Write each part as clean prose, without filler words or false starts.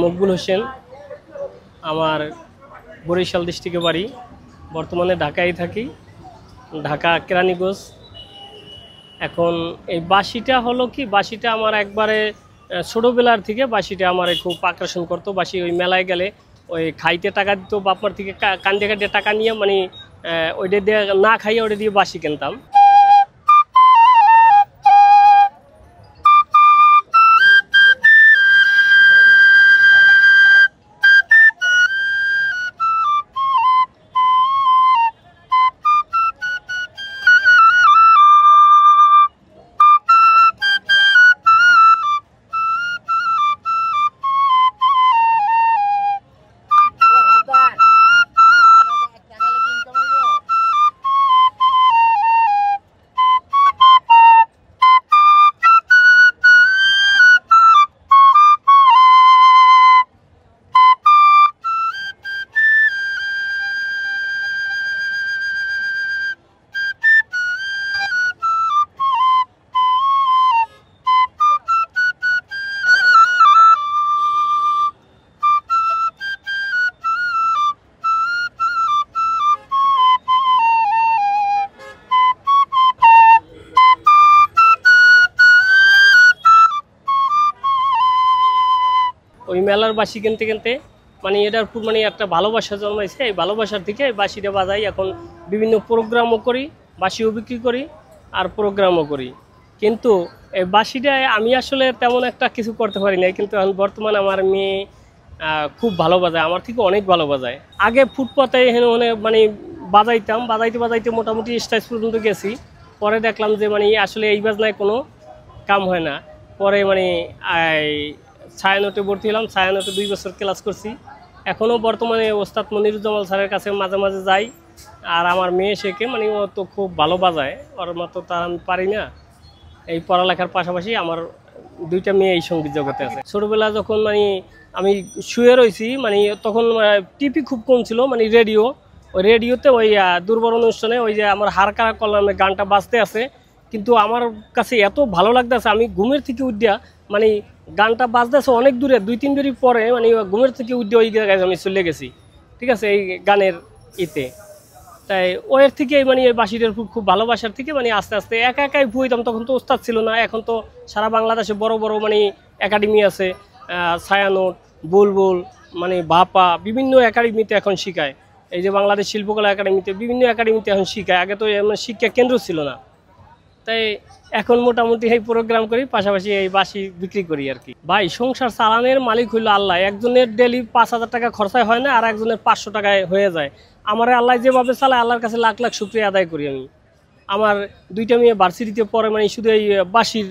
মকবুল হোসেন। আমার বরিশাল ডিস্ট্রিক্টে বাড়ি, বর্তমানে ঢাকায় থাকি, ঢাকা কেরানীগঞ্জ। এখন এই বাঁশিটা হলো কি, বাঁশিটা আমার একবারে ছোটোবেলার থেকে বাঁশিটা আমার খুব আকর্ষণ করতো। বাঁশি ওই মেলায় গেলে ওই খাইতে টাকা দিত, বাপমার থেকে কান্দে কান্দে টাকা নিয়ে মানে ওইটা দিয়ে না খাইয়ে ওটা দিয়ে বাঁশি কিনতাম। ওই মেলার বাঁশি কিনতে কিনতে মানে এটার মানে একটা ভালোবাসা জন্মাইছে। এই ভালোবাসার থেকে বাঁশিটা বাজাই। এখন বিভিন্ন প্রোগ্রামও করি, বাঁশিও বিক্রি করি আর প্রোগ্রামও করি। কিন্তু এই বাঁশিটায় আমি আসলে তেমন একটা কিছু করতে পারি নাই, কিন্তু এখন বর্তমানে আমার মেয়ে খুব ভালো বাজায়, আমার থেকে অনেক ভালো বাজায়। আগে ফুটপাতে মানে বাজাইতাম, বাজাইতে বাজাইতে মোটামুটি স্টেজ পর্যন্ত গেছি। পরে দেখলাম যে মানে আসলে এই বাজনায় কোনো কাম হয় না। পরে মানে ছায়ানটে ভর্তি হলাম, ছায়ানটে 2 বছর ক্লাস করছি। এখনও বর্তমানে ওস্তাদ মনিরুজ্জামান স্যারের কাছে মাঝে মাঝে যাই। আর আমার মেয়ে শেখে, মানে ও তো খুব ভালো বাজায়, ওর মতো তা আমি পারি না। এই পড়ালেখার পাশাপাশি আমার 2টা মেয়ে এই সঙ্গীত জগতে আছে। ছোটোবেলা যখন মানে আমি শুয়ে রয়েছি, মানে তখন টিভি খুব কম ছিল, মানে রেডিও। ওই রেডিওতে ওই দুর্বল অনুষ্ঠানে ওই যে আমার হারকার কলমে গানটা বাজতে আছে, কিন্তু আমার কাছে এত ভালো লাগতেছে, আমি ঘুমের থেকে উঠিয়া মানে গানটা বাজতেছে অনেক দূরে, 2-3 বেরি পরে মানে ঘুমের থেকে উঠে ওই জায়গায় আমি চলে গেছি, ঠিক আছে, এই গানের ইতে। তাই ওয়ের থেকে মানে এই বাঁশিটার খুব ভালোবাসার থেকে মানে আস্তে আস্তে একা একাই ভুইতাম। তখন তো ওস্তাদ ছিল না, এখন তো সারা বাংলাদেশে বড় বড় মানে একাডেমি আছে, ছায়ানট, বুলবুল, মানে বাপা, বিভিন্ন একাডেমিতে এখন শিখায়। এই যে বাংলাদেশ শিল্পকলা একাডেমিতে, বিভিন্ন একাডেমিতে এখন শিখায়। আগে তো শিক্ষা কেন্দ্র ছিল না। তাই এখন মোটামুটি এই প্রোগ্রাম করি, পাশাপাশি এই বাঁশি বিক্রি করি আর কি। ভাই, সংসার চালানোর মালিক হইল আল্লাহ। একজনের ডেলি 5,000 টাকা খরচায় হয় না, আর একজনের 500 টাকায় হয়ে যায়। আমার আল্লাহ যেভাবে চালায়, আল্লাহর কাছে লাখ লাখ শুকরিয়া আদায় করি আমি। আমার 2টা মেয়ে ভার্সিটিতে পড়ে, মানে শুধু এই বাঁশির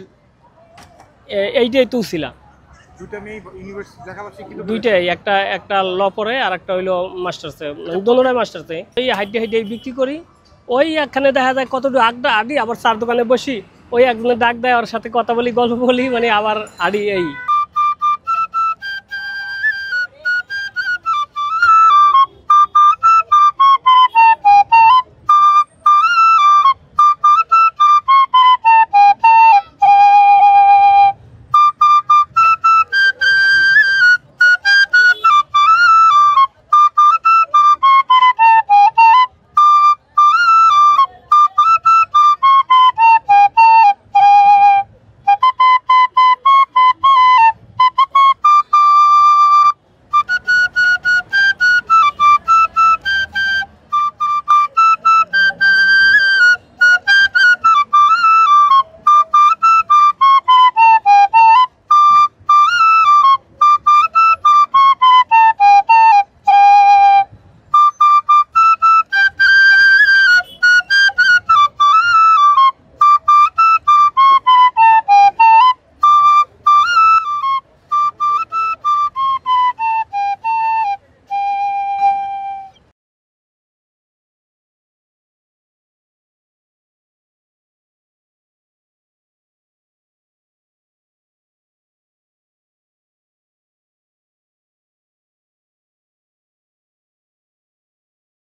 এইটাই তুলছিলাম। 2টাই, একটা ল পড়ে আর একটা হইলো মাস্টার্সে, দোনোটাই মাস্টার্সে। এই হাইটে হাইটে বিক্রি করি। ওই একখানে দেখা যায় কতটুকু আড্ডি, আবার 4 দোকানে বসি, ওই একজনের ডাক দেয়, ওর সাথে কথা বলি, গল্প বলি, মানে আবার আডি। এই